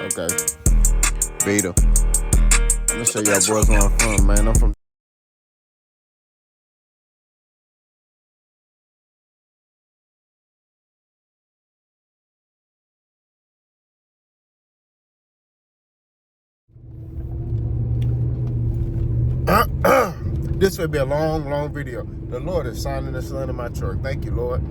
Okay. Beta. I'm gonna show y'all boys where I'm from, man. I'm from this will be a long video. The Lord is signing the sun in my truck. Thank you, Lord.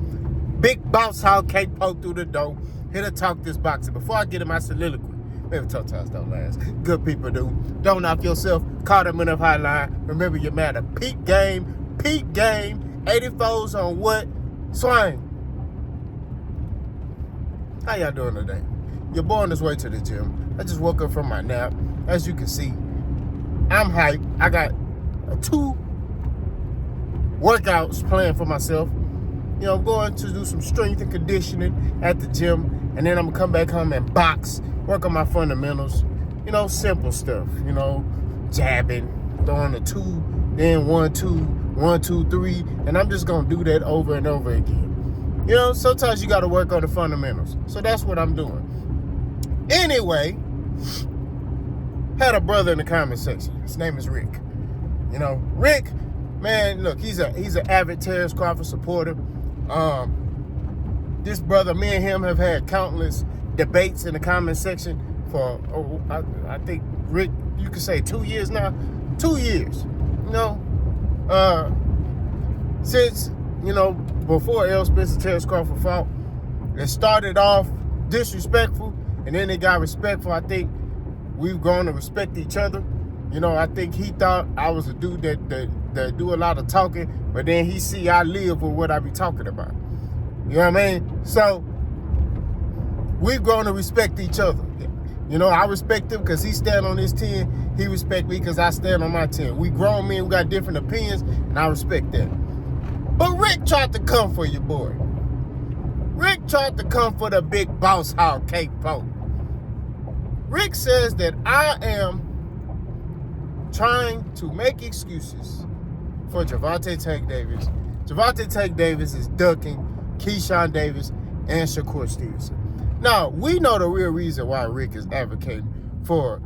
Big boss hog cake poked through the door. Here to talk this boxing. Before I get in my soliloquy, maybe tough times don't last. Good people do. Don't knock yourself. Call them enough hotline. Remember you matter. Peak game. 84s on what? Swing. How y'all doing today? Your boy on his way to the gym. I just woke up from my nap. As you can see, I'm hyped. I got 2 workouts planned for myself. You know, I'm going to do some strength and conditioning at the gym, and then I'm gonna come back home and box, work on my fundamentals. You know, simple stuff. You know, jabbing, throwing a 2, then 1, 2, 1, 2, 3, and I'm just gonna do that over and over again. You know, sometimes you gotta work on the fundamentals. So that's what I'm doing. Anyway, had a brother in the comment section. His name is Rick. You know, Rick, man, look, he's an avid Terrence Crawford supporter. This brother, me and him have had countless debates in the comment section for, I think, Rick, you could say 2 years now. 2 years. You know, since, you know, before L. Spencer Terrence Crawford fought, it started off disrespectful, and then it got respectful. I think we've grown to respect each other. You know, I think he thought I was a dude that do a lot of talking, but then he see I live with what I be talking about. You know what I mean? So we've grown to respect each other. You know, I respect him because he stand on his 10. He respect me because I stand on my 10. We grown men, we got different opinions, and I respect that. But Rick tried to come for your boy. Rick tried to come for the big boss hog cake poke. Rick says that I am trying to make excuses for Gervonta Tank Davis. Gervonta Tank Davis is ducking Keyshawn Davis and Shakur Stevenson. Now, we know the real reason why Rick is advocating for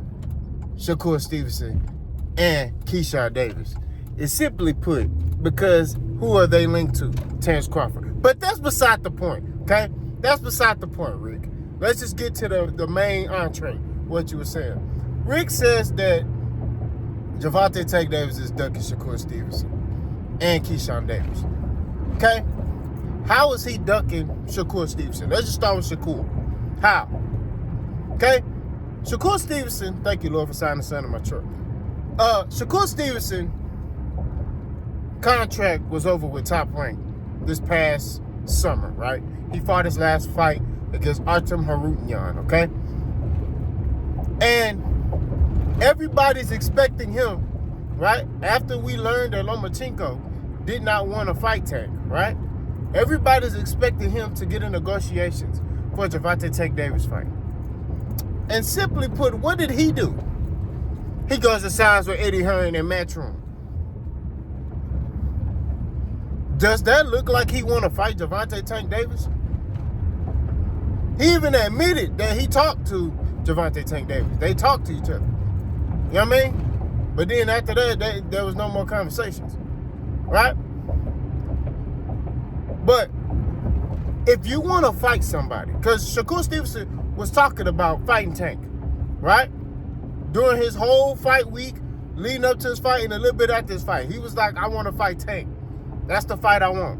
Shakur Stevenson and Keyshawn Davis. It's simply put, because who are they linked to? Terrence Crawford. But that's beside the point, okay? That's beside the point, Rick. Let's just get to the main entree, what you were saying. Rick says that Gervonta Tank Davis is ducking Shakur Stevenson and Keyshawn Davis. Okay? How is he ducking Shakur Stevenson? Let's just start with Shakur. How? Okay? Shakur Stevenson, thank you, Lord, for signing the sun in my truck. Shakur Stevenson contract was over with Top Rank this past summer, right? He fought his last fight against Artem Harutyan, okay? And everybody's expecting him, right? After we learned that Lomachenko did not want to fight Tank, right? Everybody's expecting him to get in negotiations for a Gervonta Tank Davis fight. And simply put, what did he do? He goes to signs with Eddie Hearn and Matchroom. Does that look like he want to fight Gervonta Tank Davis? He even admitted that he talked to Gervonta Tank Davis. They talked to each other. You know what I mean? But then after that, there was no more conversations. Right? But if you want to fight somebody, because Shakur Stevenson was talking about fighting Tank, right? During his whole fight week, leading up to his fight and a little bit after his fight, he was like, I want to fight Tank. That's the fight I want.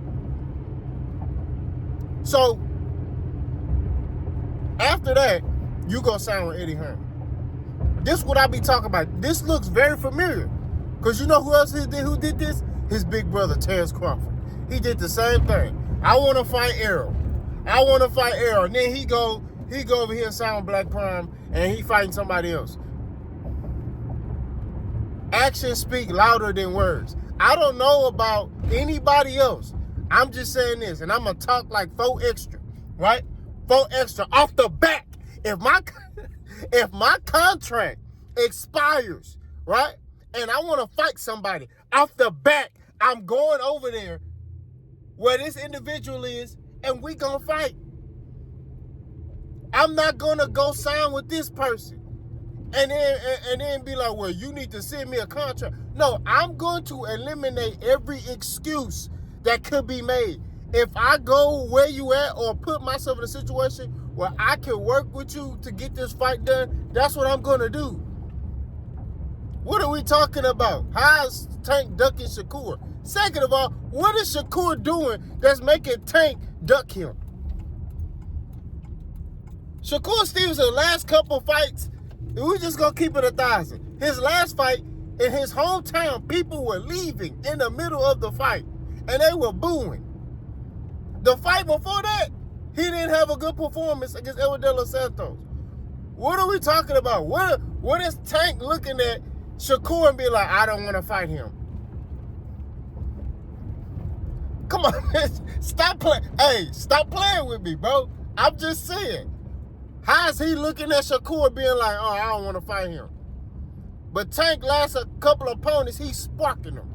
So, after that, you go sign with Eddie Hearn. This is what I be talking about. This looks very familiar. Because you know who else who did this? His big brother, Terrence Crawford. He did the same thing. I want to fight Errol. I want to fight Errol. And then he go over here and sign with Black Prime, and he fighting somebody else. Actions speak louder than words. I don't know about anybody else. I'm just saying this, and I'm going to talk like 4 extra, right? 4 extra off the back. If my contract expires, right, and I want to fight somebody, off the back, I'm going over there where this individual is, and we going to fight. I'm not gonna go sign with this person and then be like, well, you need to send me a contract. No, I'm going to eliminate every excuse that could be made. If I go where you at or put myself in a situation where I can work with you to get this fight done, that's what I'm gonna do. What are we talking about? How's Tank ducking Shakur? Second of all, what is Shakur doing that's making Tank duck him? Shakur Stevenson, last couple fights, we just gonna keep it 1,000. His last fight in his hometown, people were leaving in the middle of the fight, and they were booing. The fight before that, he didn't have a good performance against Edward De Los Santos. What are we talking about? What is Tank looking at Shakur and be like, I don't want to fight him? Come on, man. Stop playing. Hey, stop playing with me, bro. I'm just saying. How is he looking at Shakur being like, oh, I don't want to fight him? But Tank last a couple of opponents, he's sparking them.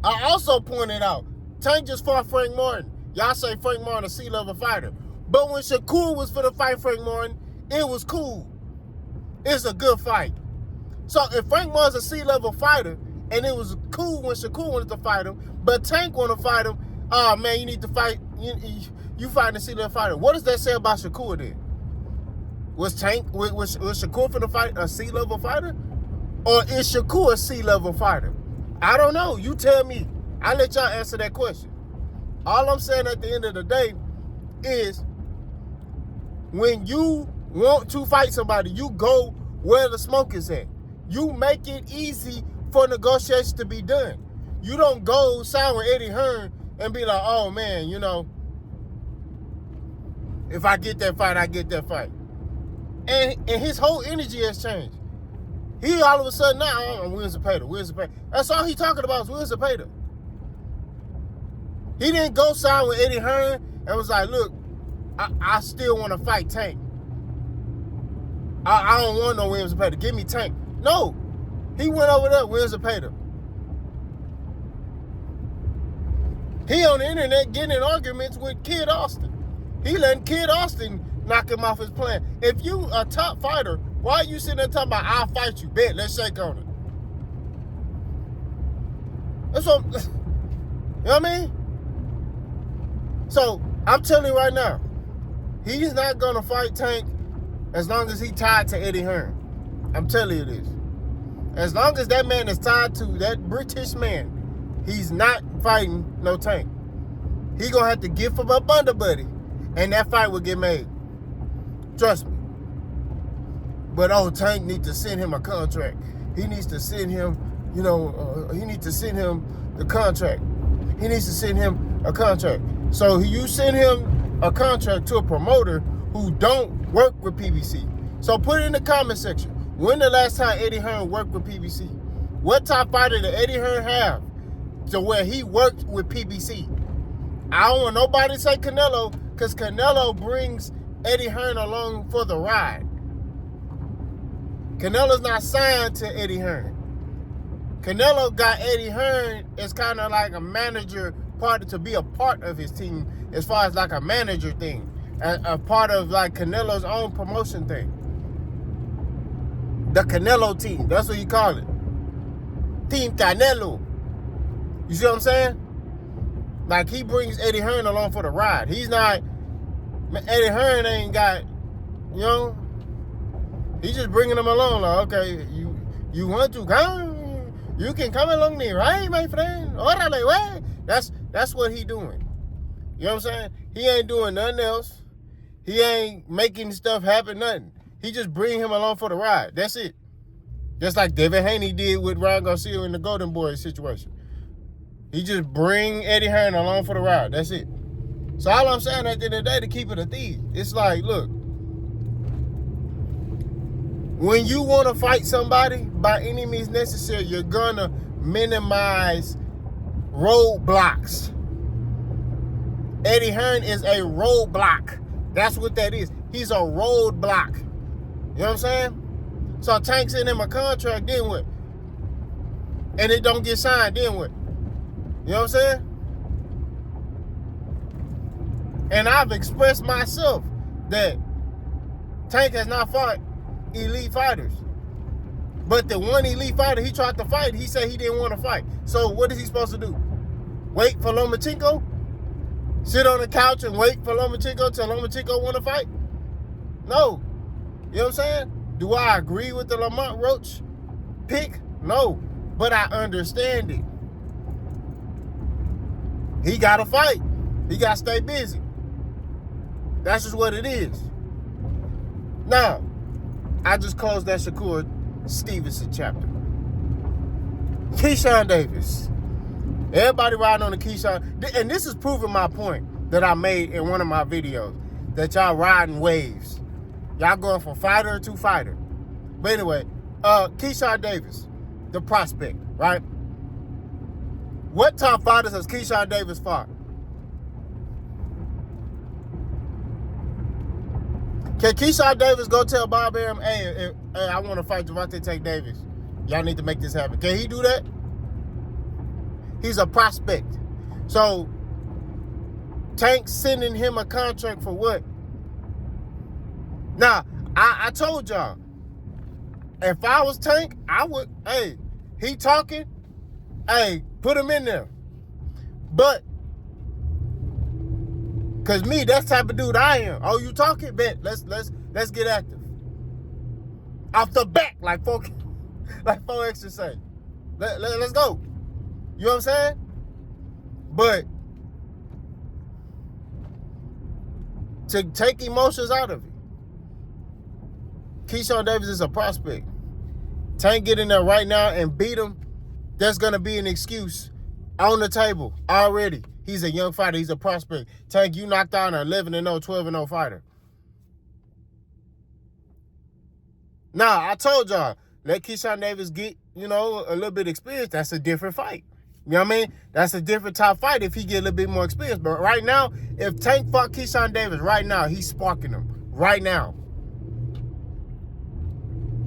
I also pointed out, Tank just fought Frank Martin. Y'all say Frank Martin a C-level fighter. But when Shakur was for the fight Frank Martin, it was cool. It's a good fight. So if Frank Martin's a C-level fighter, and it was cool when Shakur wanted to fight him, but Tank want to fight him, oh man, you need to fight, you fighting a C-level fighter. What does that say about Shakur then? Was Shakur finna fight a C-level fighter? Or is Shakur a C-level fighter? I don't know. You tell me. I'll let y'all answer that question. All I'm saying at the end of the day is when you want to fight somebody, you go where the smoke is at. You make it easy for negotiations to be done. You don't go sign with Eddie Hearn and be like, oh man, you know, if I get that fight, I get that fight. And his whole energy has changed. He all of a sudden now, wins the Zepeda, wins the Zepeda. That's all he talking about is wins the Zepeda. He didn't go sign with Eddie Hearn and was like, look, I still want to fight Tank. I don't want no Williams Zepeda. Give me Tank. No. He went over there, Williams Zepeda. He on the internet getting in arguments with Kid Austin. He letting Kid Austin knock him off his plan. If you a top fighter, why are you sitting there talking about, I'll fight you? Bet, let's shake on it. That's what, you know what I mean? So, I'm telling you right now, he's not going to fight Tank as long as he tied to Eddie Hearn. I'm telling you this. As long as that man is tied to that British man, he's not fighting no Tank. He going to have to give him up under buddy, and that fight will get made. Trust me. But, Tank needs to send him a contract. He needs to send him, he needs to send him the contract. He needs to send him a contract. So you send him a contract to a promoter who don't work with PBC. So put it in the comment section. When the last time Eddie Hearn worked with PBC? What top fighter did Eddie Hearn have to where he worked with PBC? I don't want nobody to say Canelo, because Canelo brings Eddie Hearn along for the ride. Canelo's not signed to Eddie Hearn. Canelo got Eddie Hearn as kind of like a manager part to be a part of his team as far as like a manager thing, a part of like Canelo's own promotion thing. The Canelo team, that's what you call it. Team Canelo. You see what I'm saying? Like he brings Eddie Hearn along for the ride. He's not, Eddie Hearn ain't got, he's just bringing him along. Like, okay, you want to come? You can come along me, right, my friend? Orale, way. That's what he doing. You know what I'm saying? He ain't doing nothing else. He ain't making stuff happen, nothing. He just bring him along for the ride. That's it. Just like David Haney did with Ryan Garcia in the Golden Boy situation. He just bring Eddie Hearn along for the ride. That's it. So all I'm saying at the end of the day, to keep it a thief, it's like, look, when you want to fight somebody, by any means necessary, you're going to minimize roadblocks. Eddie Hearn is a roadblock. That's what that is. He's a roadblock. You know what I'm saying? So Tank sent him a contract, then what? And it don't get signed, then what? You know what I'm saying? And I've expressed myself that Tank has not fought elite fighters. But the one elite fighter he tried to fight, he said he didn't want to fight. So what is he supposed to do? Wait for Lomachenko? Sit on the couch and wait for Lomachenko till Lomachenko want to fight? No. You know what I'm saying? Do I agree with the Lamont Roach pick? No. But I understand it. He got to fight. He got to stay busy. That's just what it is. Now, I just closed that Shakur Stevenson chapter. Keyshawn Davis. Everybody riding on the Keyshawn. And this is proving my point that I made in one of my videos. That y'all riding waves. Y'all going from fighter to fighter. But anyway, Keyshawn Davis, the prospect, right? What top fighters has Keyshawn Davis fought? Can Keyshawn Davis go tell Bob Arum, hey, I want to fight Gervonta Tank Davis. Y'all need to make this happen. Can he do that? He's a prospect. So, Tank sending him a contract for what? Now, I told y'all, if I was Tank, I would, hey, he talking, hey, put him in there. But, because me, that's the type of dude I am. Oh, you talking? Bet, let's get active. Off the back, like 4X to say. Let's go. You know what I'm saying? But to take emotions out of it, Keyshawn Davis is a prospect. Tank get in there right now and beat him. There's going to be an excuse on the table already. He's a young fighter. He's a prospect. Tank, you knocked out an 11-0, 12-0 fighter. Now, I told y'all, let Keyshawn Davis get, a little bit of experience. That's a different fight. You know what I mean? That's a different top fight if he get a little bit more experience. But right now, if Tank fought Keyshawn Davis right now, he's sparking him. Right now.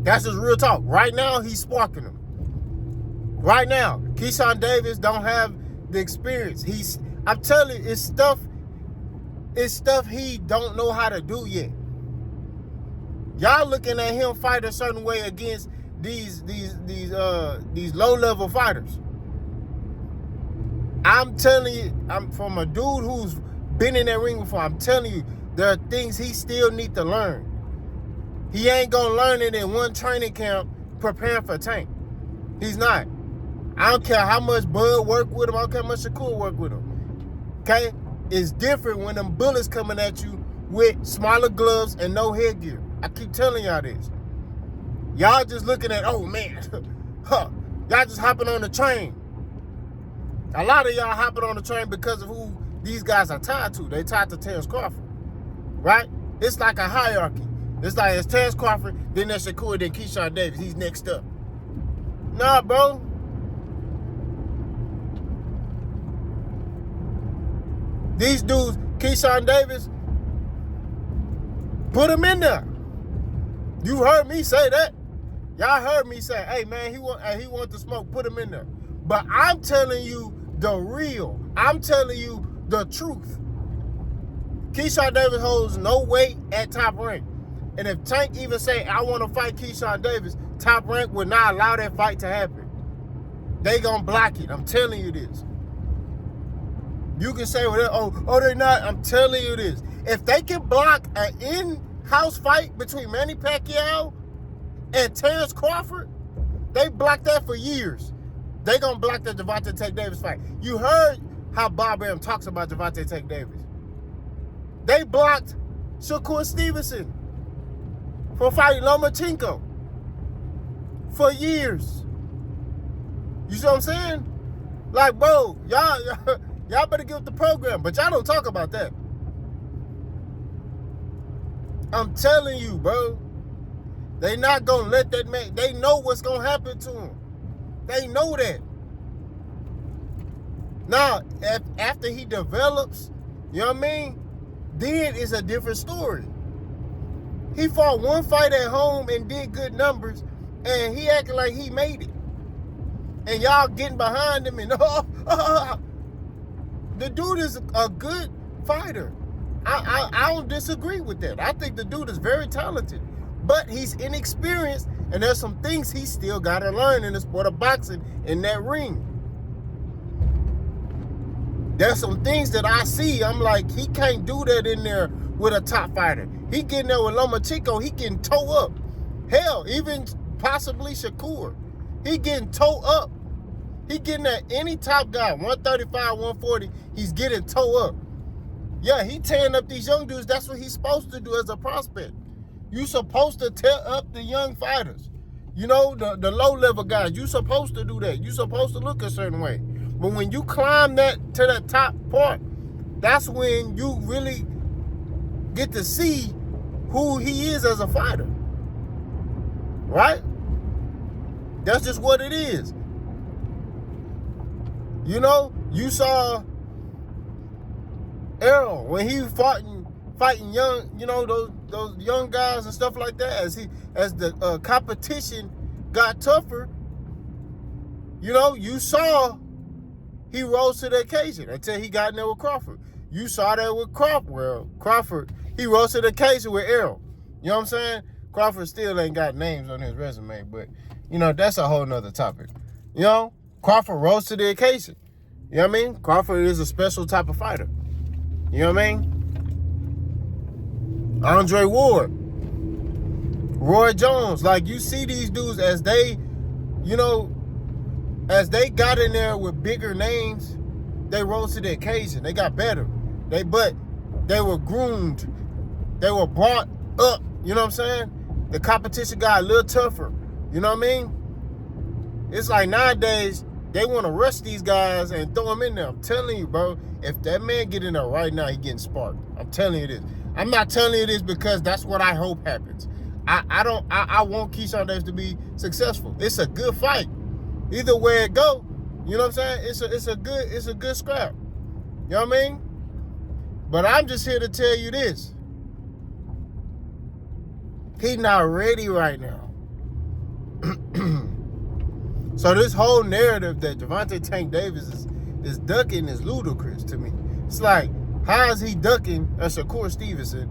That's just real talk. Right now, he's sparking him. Right now, Keyshawn Davis don't have the experience. I'm telling you, it's stuff he don't know how to do yet. Y'all looking at him fight a certain way against these low-level fighters. I'm telling you, I'm from a dude who's been in that ring before. I'm telling you, there are things he still need to learn. He ain't gonna learn it in one training camp preparing for Tank. He's not. I don't care how much Bud work with him. I don't care how much Shakur work with him. Okay? It's different when them bullets coming at you with smaller gloves and no headgear. I keep telling y'all this. Y'all just looking at, oh man, y'all just hopping on the train. A lot of y'all hopping on the train because of who these guys are tied to. They tied to Terrence Crawford, right? It's like a hierarchy. It's like it's Terrence Crawford, then there's Shakur, then Keyshawn Davis. He's next up. Nah, bro. These dudes, Keyshawn Davis, put him in there. You heard me say that. Y'all heard me say, hey man, he want the smoke, put him in there. But I'm telling you the real. I'm telling you the truth. Keyshawn Davis holds no weight at top rank. And if Tank even say, I want to fight Keyshawn Davis, top rank would not allow that fight to happen. They gonna block it. I'm telling you this. You can say, oh, they're not. I'm telling you this. If they can block an in-house fight between Manny Pacquiao and Terrence Crawford, they blocked that for years. They gonna block the Gervonta Tank Davis fight. You heard how Bob Arum talks about Gervonta Tank Davis. They blocked Shakur Stevenson for fighting Lomachenko for years. You see what I'm saying? Like, bro, y'all better get with the program, but y'all don't talk about that. I'm telling you, bro. They not gonna let that man. They know what's gonna happen to him. They know that. Now, after he develops, you know what I mean? Then it's a different story. He fought one fight at home and did good numbers, and he acted like he made it. And y'all getting behind him and the dude is a good fighter. I don't disagree with that. I think the dude is very talented, but he's inexperienced, and there's some things he still got to learn in the sport of boxing in that ring. There's some things that I see, I'm like, he can't do that in there with a top fighter. He getting there with Lomachenko, he getting toe up. Hell, even possibly Shakur. He getting toe up. He getting at any top guy, 135, 140, he's getting toe up. Yeah, he tearing up these young dudes. That's what he's supposed to do as a prospect. You supposed to tear up the young fighters. You know, the low-level guys. You supposed to do that. You supposed to look a certain way. But when you climb that to that top part, that's when you really get to see who he is as a fighter. Right? That's just what it is. You know, you saw Errol when he fighting young, you know, those young guys and stuff like that. As the competition got tougher, you know, you saw he rose to the occasion until he got in there with Crawford. You saw that with Crawford. Well, Crawford, he rose to the occasion with Errol. You know what I'm saying? Crawford still ain't got names on his resume, but, you know, that's a whole nother topic. You know, Crawford rose to the occasion. You know what I mean? Crawford is a special type of fighter. You know what I mean? Andre Ward, Roy Jones, like you see these dudes as they, you know, as they got in there with bigger names, they rose to the occasion. They got better. But they were groomed. They were brought up. You know what I'm saying? The competition got a little tougher. You know what I mean? It's like nowadays, they want to rush these guys and throw them in there. I'm telling you, bro, if that man get in there right now, he getting sparked. I'm telling you this. I'm not telling you this because that's what I hope happens. I want Keyshawn Davis to be successful. It's a good fight. Either way it go, you know what I'm saying? It's a good scrap. You know what I mean? But I'm just here to tell you this. He's not ready right now. So this whole narrative that Gervonta Tank Davis is ducking is ludicrous to me. It's like, how is he ducking a Shakur Stevenson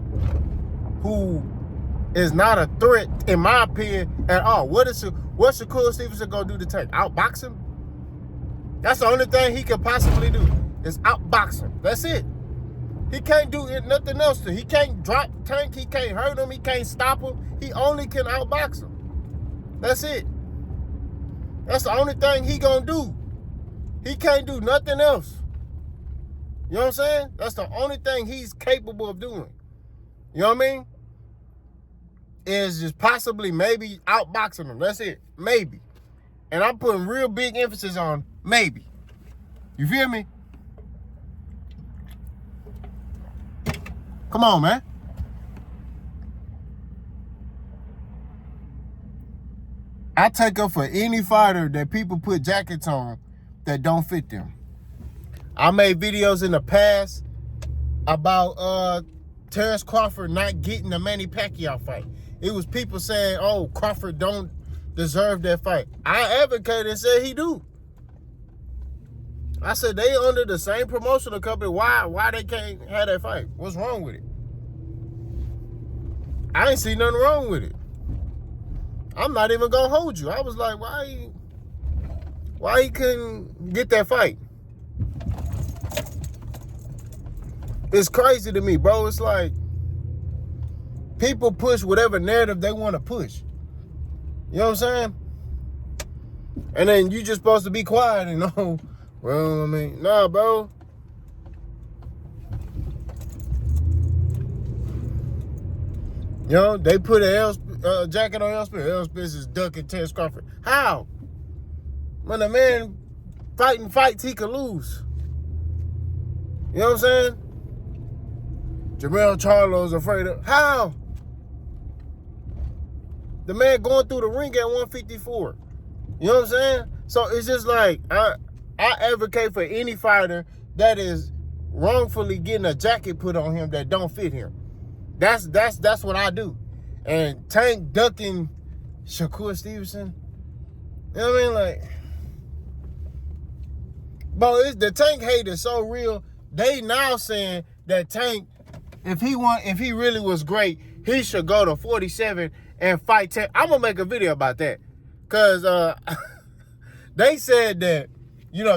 who is not a threat, in my opinion, at all? What's Shakur Stevenson gonna do to Tank? Outbox him? That's the only thing he could possibly do is outbox him. That's it. He can't do nothing else to him. He can't drop Tank. He can't hurt him. He can't stop him. He only can outbox him. That's it. That's the only thing he gonna do. He can't do nothing else. You know what I'm saying? That's the only thing he's capable of doing. You know what I mean? Is just possibly maybe outboxing him. That's it. Maybe. And I'm putting real big emphasis on maybe. You feel me? Come on, man. I take up for any fighter that people put jackets on that don't fit them. I made videos in the past about Terrence Crawford not getting the Manny Pacquiao fight. It was people saying, oh, Crawford don't deserve that fight. I advocated and said he do. I said they under the same promotional company. Why they can't have that fight? What's wrong with it? I ain't see nothing wrong with it. I'm not even gonna hold you. I was like, why he couldn't get that fight? It's crazy to me, bro. It's like people push whatever narrative they want to push. You know what I'm saying? And then you just supposed to be quiet and know, well, I mean, nah, bro. You know, they put a jacket on Elspeth. Elspeth is ducking Terrence Crawford. How? When a man fighting fights, he could lose. You know what I'm saying? Jermell Charlo's afraid of. How? The man going through the ring at 154. You know what I'm saying? So it's just like, I advocate for any fighter that is wrongfully getting a jacket put on him that don't fit him. That's what I do. And Tank ducking Shakur Stevenson, you know what I mean? Like, bro, the Tank hate is so real. They now saying that Tank if he really was great, he should go to 47 and fight Tank. I'm gonna make a video about that. Cause they said that,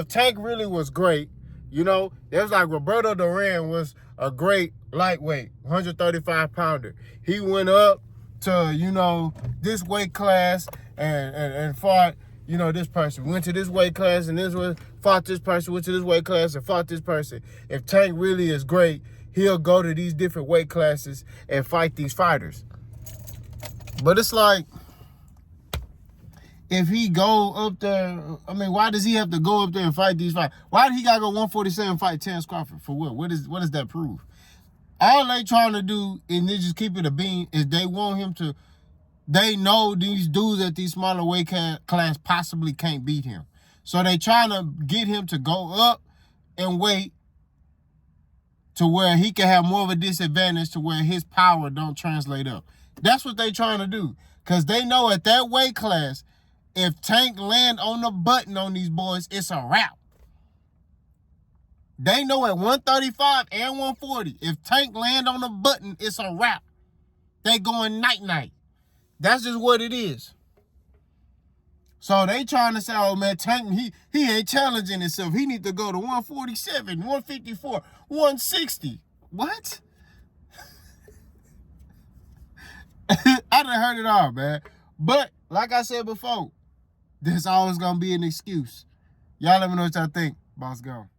Tank really was great. It was like Roberto Duran was a great lightweight, 135 pounder. He went up to, this weight class and fought, this person. Went to this weight class and fought this person, went to this weight class and fought this person. If Tank really is great, he'll go to these different weight classes and fight these fighters. But it's like, if he go up there, why does he have to go up there and fight these fights? Why did he gotta go 147 and fight Terence Crawford? For what? What does that prove? All they trying to do, and they just keep it a bean, is they want him to, they know these dudes at these smaller weight class possibly can't beat him. So they trying to get him to go up and weight to where he can have more of a disadvantage to where his power don't translate up. That's what they trying to do. Because they know at that weight class, if Tank land on the button on these boys, it's a wrap. They know at 135 and 140, if Tank land on the button, it's a wrap. They going night-night. That's just what it is. So they trying to say, oh man, Tank, he ain't challenging himself. He need to go to 147, 154, 160. What? I done heard it all, man. But like I said before, there's always gonna be an excuse. Y'all let me know what y'all think. Boss gone.